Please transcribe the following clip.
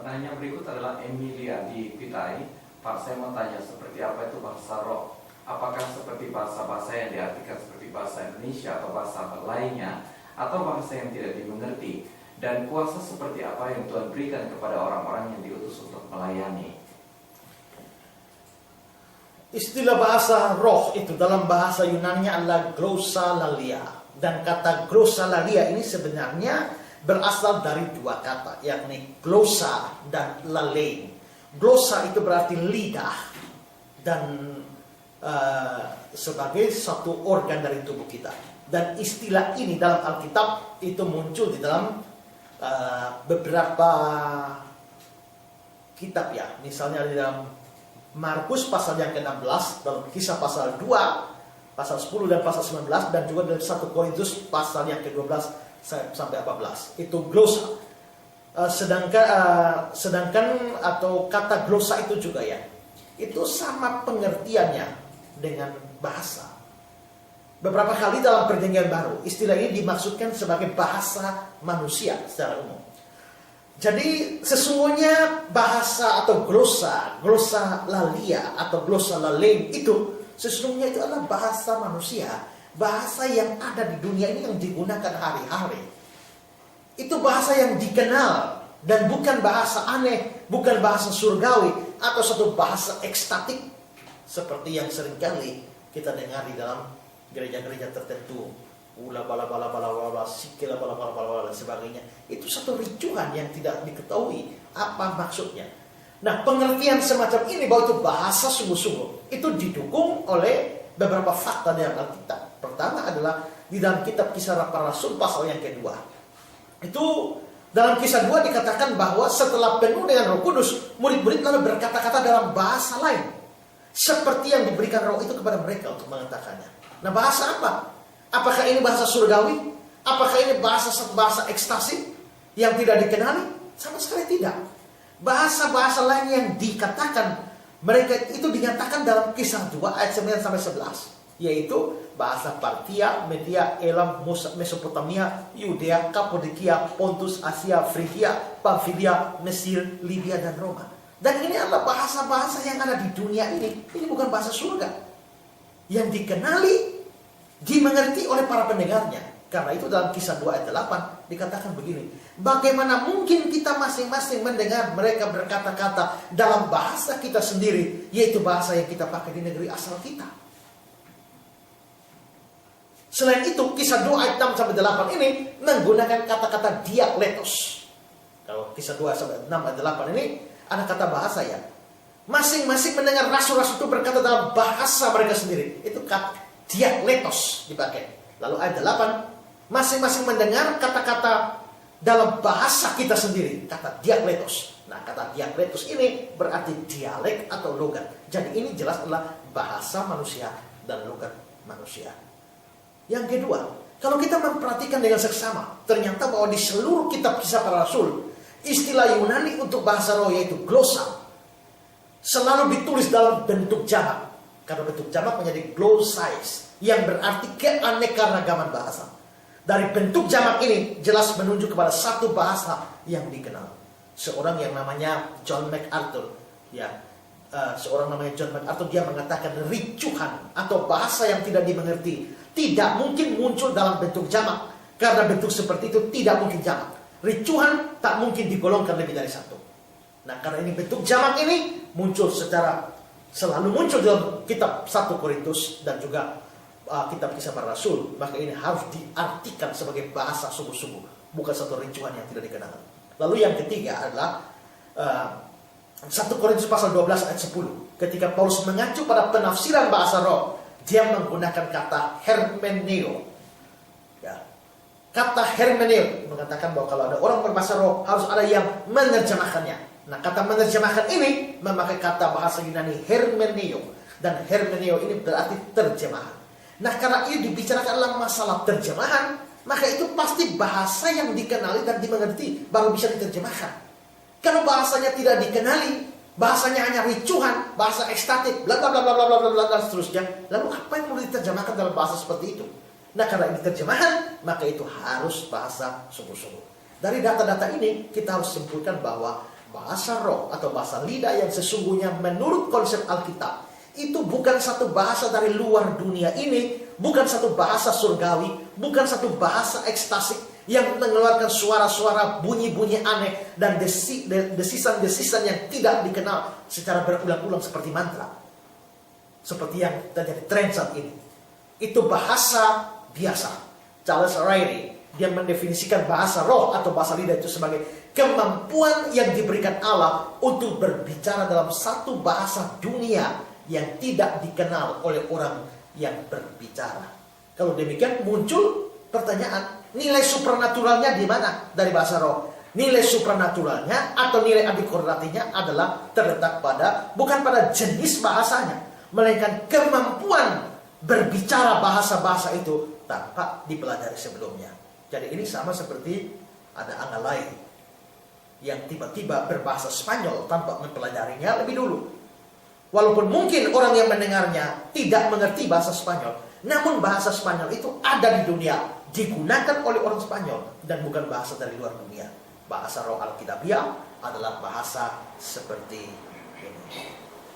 Penanya berikut adalah Emilia di Pitai. Pak, saya mau tanya, seperti apa itu bahasa roh? Apakah seperti bahasa-bahasa yang diartikan seperti bahasa Indonesia atau bahasa lainnya, atau bahasa yang tidak dimengerti? Dan kuasa seperti apa yang Tuhan berikan kepada orang-orang yang diutus untuk melayani? Istilah bahasa roh itu dalam bahasa Yunani adalah glossolalia. Dan kata glossolalia ini sebenarnya berasal dari dua kata, yakni glossa dan lalein. Glossa itu berarti lidah dan sebagai satu organ dari tubuh kita. Dan istilah ini dalam Alkitab itu muncul di dalam beberapa kitab ya. Misalnya di dalam Markus pasal yang ke-16, dalam Kisah pasal 2, pasal 10 dan pasal 19, dan juga dalam 1 Korintus pasal yang ke-12 sampai 14. Itu glosa. Sedangkan atau kata glosa itu juga ya, itu sama pengertiannya dengan bahasa. Beberapa kali dalam Perjanjian Baru istilah ini dimaksudkan sebagai bahasa manusia secara umum. Jadi sesungguhnya bahasa atau glossa lalia atau glossa lalein itu sesungguhnya itu adalah bahasa manusia, bahasa yang ada di dunia ini yang digunakan hari-hari. Itu bahasa yang dikenal dan bukan bahasa aneh, bukan bahasa surgawi atau satu bahasa ekstatik seperti yang seringkali kita dengar di dalam gereja-gereja tertentu. Ula bala bala bala bala sikila bala bala bala dan sebagainya. Itu satu ricuhan yang tidak diketahui apa maksudnya. Nah, pengertian semacam ini bahwa itu bahasa sungguh-sungguh itu didukung oleh beberapa fakta dalam Alkitab. Pertama adalah di dalam kitab Kisah Para Rasul pasal yang kedua. Itu dalam Kisah 2 dikatakan bahwa setelah penuh dengan Roh Kudus, murid-murid lalu berkata-kata dalam bahasa lain, seperti yang diberikan Roh itu kepada mereka untuk mengatakannya. Nah, bahasa apa? Apakah ini bahasa surgawi? Apakah ini bahasa ekstasi yang tidak dikenali? Sama sekali tidak. Bahasa-bahasa lain yang dikatakan mereka itu dinyatakan dalam Kisah 2 ayat 9 sampai 11, yaitu bahasa Partia, Media, Elam, Mesopotamia, Yudea, Kapadokia, Pontus, Asia, Frigia, Pamfilia, Mesir, Libya, dan Roma. Dan ini adalah bahasa-bahasa yang ada di dunia ini. Ini bukan bahasa surga yang dikenali, dimengerti oleh para pendengarnya. Karena itu dalam Kisah 2 ayat 8 dikatakan begini, bagaimana mungkin kita masing-masing mendengar mereka berkata-kata dalam bahasa kita sendiri, yaitu bahasa yang kita pakai di negeri asal kita. Selain itu, Kisah 2 ayat 6 sampai 8 ini menggunakan kata-kata dialektos. Kalau Kisah 2 sampai 6 ayat 8 ini ada kata bahasa ya. Masing-masing mendengar rasul-rasul itu berkata dalam bahasa mereka sendiri. Itu kata dialektos dipakai. Lalu ayat 8, masing-masing mendengar kata-kata dalam bahasa kita sendiri, kata dialektos. Nah, kata dialektos ini berarti dialek atau logat. Jadi ini jelas adalah bahasa manusia dan logat manusia. Yang kedua, kalau kita memperhatikan dengan seksama, ternyata bahwa di seluruh kitab Kisah Para Rasul, istilah Yunani untuk bahasa roh yaitu glossa selalu ditulis dalam bentuk jamak. Karena bentuk jamak menjadi glossais, yang berarti keanekaragaman bahasa. Dari bentuk jamak ini jelas menunjuk kepada satu bahasa yang dikenal. Seorang yang namanya John MacArthur, ya, seorang namanya John MacArthur, dia mengatakan ricuhan atau bahasa yang tidak dimengerti tidak mungkin muncul dalam bentuk jamak, karena bentuk seperti itu tidak mungkin jamak. Ricuhan tak mungkin digolongkan lebih dari satu. Nah, karena ini bentuk jamak ini muncul selalu muncul dalam kitab 1 Korintus dan juga kitab Kisah Para Rasul, maka ini harus diartikan sebagai bahasa sungguh-sungguh, bukan satu ricuhan yang tidak dikenal. Lalu yang ketiga adalah 1 Korintus pasal 12 ayat 10. Ketika Paulus mengacu pada penafsiran bahasa roh, dia menggunakan kata hermeneo. Ya. Kata hermeneo mengatakan bahwa kalau ada orang berbahasa roh, harus ada yang menerjemahkannya. Nah, kata menerjemahkan ini memakai kata bahasa Yunani hermeneo. Dan hermeneo ini berarti terjemahan. Nah, karena ini dibicarakan adalah masalah terjemahan, maka itu pasti bahasa yang dikenali dan dimengerti baru bisa diterjemahkan. Kalau bahasanya tidak dikenali, bahasanya hanya ricuhan, bahasa ekstatik, bla bla bla bla bla bla bla dan seterusnya, lalu apa yang perlu diterjemahkan dalam bahasa seperti itu? Nah, karena ini terjemahan, maka itu harus bahasa sungguh-sungguh. Dari data-data ini kita harus simpulkan bahwa bahasa roh atau bahasa lidah yang sesungguhnya menurut konsep Alkitab itu bukan satu bahasa dari luar dunia ini, bukan satu bahasa surgawi, bukan satu bahasa ekstasik yang mengeluarkan suara-suara bunyi-bunyi aneh dan desisan-desisan yang tidak dikenal secara berulang-ulang seperti mantra. Seperti yang terjadi tren saat ini. Itu bahasa biasa. Charles Ryrie, dia mendefinisikan bahasa roh atau bahasa lidah itu sebagai kemampuan yang diberikan Allah untuk berbicara dalam satu bahasa dunia yang tidak dikenal oleh orang yang berbicara. Kalau demikian muncul pertanyaan, nilai supernaturalnya di mana dari bahasa roh? Nilai supernaturalnya atau nilai adikorelatinya adalah terletak bukan pada jenis bahasanya, melainkan kemampuan berbicara bahasa-bahasa itu tanpa dipelajari sebelumnya. Jadi ini sama seperti ada angel lain yang tiba-tiba berbahasa Spanyol tanpa mempelajarinya lebih dulu. Walaupun mungkin orang yang mendengarnya tidak mengerti bahasa Spanyol, namun bahasa Spanyol itu ada di dunia, digunakan oleh orang Spanyol dan bukan bahasa dari luar dunia. Bahasa roh Alkitabiah adalah bahasa seperti ini.